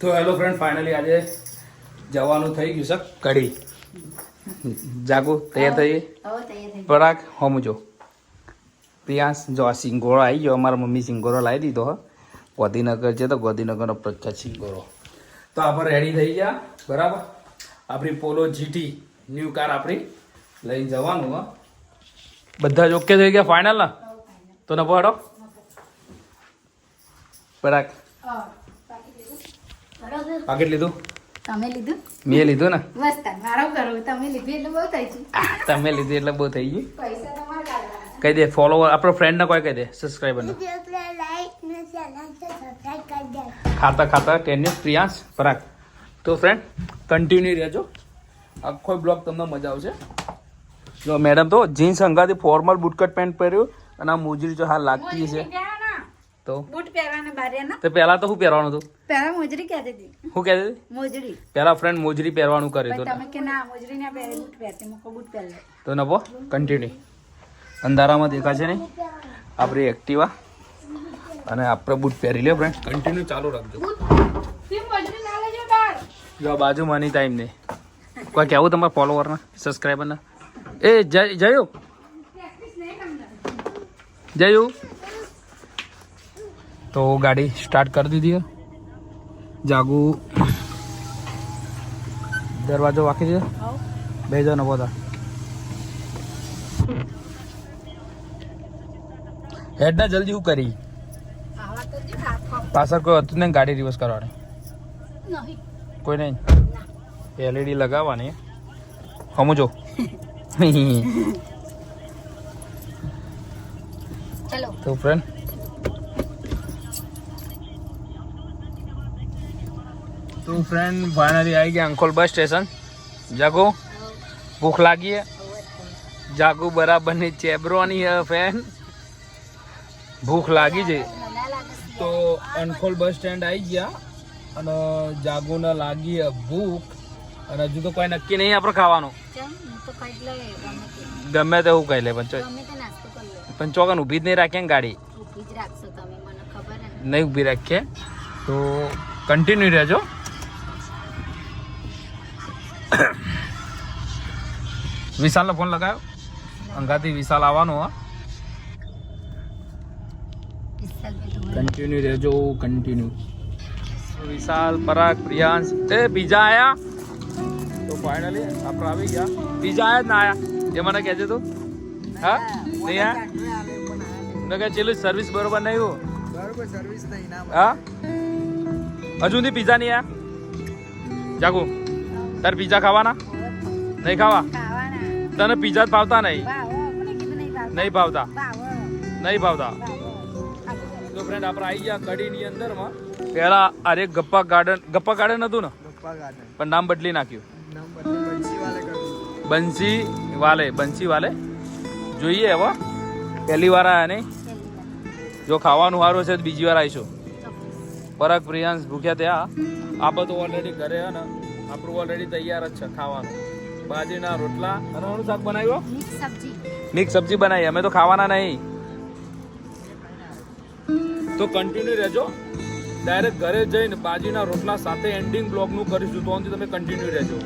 તો hello friend, finally આજે જવાનું થઈ ગયું છે કડી. જાગો તૈયાર થઈએ. પરાગ હોમજો પ્રિયાંશ જો આ સિંગોરો આવી ગયો. અમારા મમ્મી સિંગોરો લાવી દીધો હ. ગાંધીનગર છે તો ગાંધીનગરનો પ્રખ્યાત સિંગોરો. તો આપણે રેડી થઈ ગયા બરાબર. આપણી પોલો જીટી ન્યૂ કાર આપણી લઈને જવાનું હ. બધા જ ઓકે થઈ ગયા ફાઇનલ ના? તો ન પડો પરાગ પાકેટ લીધું? તમે લીધું? મેં લીધું ને. બસ મારો કરો. તમે લીધું એટલે બહુ થઈ ગયું. તમે લીધું એટલે બહુ થઈ ગયું. પૈસા તમારે કાઢવાના. કહી દે ફોલોવર આપણો ફ્રેન્ડને કોઈ કહી દે સબસ્ક્રાઈબરને. ખાતા ખાતા ટેનિસ પ્રિયાંશ પરાગ. તો ફ્રેન્ડ કન્ટિન્યુ રહેજો, આખો બ્લોગ તમને મજા આવશે. જો મેડમ તો જીન્સ અંગાથી ફોર્મલ બુટકટ પેન્ટ પહેર્યું અને આ મોજરી જો હાલ લાગતી છે. તો બૂટ પહેરવાના બારેના. તો પહેલા તો શું પહેરવાનું હતું? પહેલા મોજરી કહેતી હતી. શું કહેતી હતી? મોજરી. પહેલા ફ્રેન્ડ મોજરી પહેરવાનું કર્યું પણ હતું. તમે કે ના મોજરી ના પહેરે, બૂટ પહેરતી. મૂકો બૂટ પહેર લે. તો નવો કન્ટિન્યુ. અંધારામાં દેખાશે નહીં આપણી એક્ટિવા અને આપણે બૂટ પહેરી લે ફ્રેન્ડ. કન્ટિન્યુ ચાલુ રાખજો. મોજરી ના લેજો બહાર. જો બાજુમાં નહીં ટાઈમ નહીં. કોઈ કહેવું તમારા ફોલોવરના સબસ્ક્રાઈબરના? એ જયું જયું તો ગાડી સ્ટાર્ટ કરી દીધી. જાગુ દરવાજો વાંકી છે. બે જણ બધા હેડ ના જલ્દી હું કરી આવા તો જે રાખો. પાછળ કોઈ હતું ને ગાડી રિવર્સ કરવાની? નહીં. કોઈ નહીં. LED લગાવવાની સમજો. ચલો. તો ફ્રેન્ડ ફાઇનલી આવી ગયા અંકોલ બસ સ્ટેશન. જાગો ભૂખ લાગી હે? જાગુ બરાબરની ચેબરોની હે ફેન. ભૂખ લાગી છે તો અંકોલ બસ સ્ટેન્ડ આવી ગયા અને જાગુને લાગી હે ભૂખ. અને હજુ તો કોઈ નક્કી નહીં આપણે ખાવાનું. ચમ તો ખાઈ લે ગમે તે હું કહી લે પણ ગમે તે નાસ્તો કરી લે. પણ ચોકન ઊભી જ નહીં રાખીએ ને ગાડી. ઊભી જ રાખશો તમે, મને ખબર હે. નહીં ઊભી રાખીએ તો કન્ટિન્યુ રહેજો. વિશાલનો ફોન લગાવ્યો? અંગાથી વિશાલ આવવાનો હા. કન્ટિન્યુ રહેજો કન્ટિન્યુ. વિશાલ પરાગ પ્રિયાંશ એ બીજા આયા તો ફાઇનલી આપણે આવી ગયા. બીજા આયા જ ના આયા એ મને કહેજે તું. હા નહીં આયા કે ચેલું સર્વિસ બરોબર નહીં હો. બરોબર સર્વિસ નહીં ના. હા હજુ સુધી પીઝા નહીં આયા? જાગુ તારે પીઝા ખાવાના? નહીં ખાવા? ખાવાના. તને પીઝા જ ભાવતા નહીં? ભાવો મને કીધું નહીં ભાવ. નહીં ભાવતા? ભાવો નહીં ભાવતા. તો ફ્રેન્ડ આપણે આવી ગયા કડીની અંદરમાં. પહેલા અરે ગપ્પા ગાર્ડન હતું ને ગપ્પા ગાર્ડન પણ નામ બદલી નાખ્યું. નંબર બંસી વાલે કર્યું. બંસી વાલે જોઈએ હવે. પહેલી વાર આયા નહીં? જો ખાવાનું સારું છે તો બીજી વાર આવીશું. પરાગ પ્રિયાંશ ભૂખ્યા ત્યાં. આ બધું ઓલરેડી ઘરે હે ને આપણું ઓલરેડી તૈયાર જ છે ખાવાનું. બાજરીના રોટલા અને ઓનું શાક બનાવ્યો. મિક્સ સબ્જી. મિક્સ સબ્જી બનાવી. અમે તો ખાવાના નહીં. તો કન્ટિન્યુ રહેજો. ડાયરેક્ટ ઘરે જઈને બાજરીના રોટલા સાથે એન્ડિંગ બ્લોગનું કરીશું તો તમે કન્ટિન્યુ રહેજો.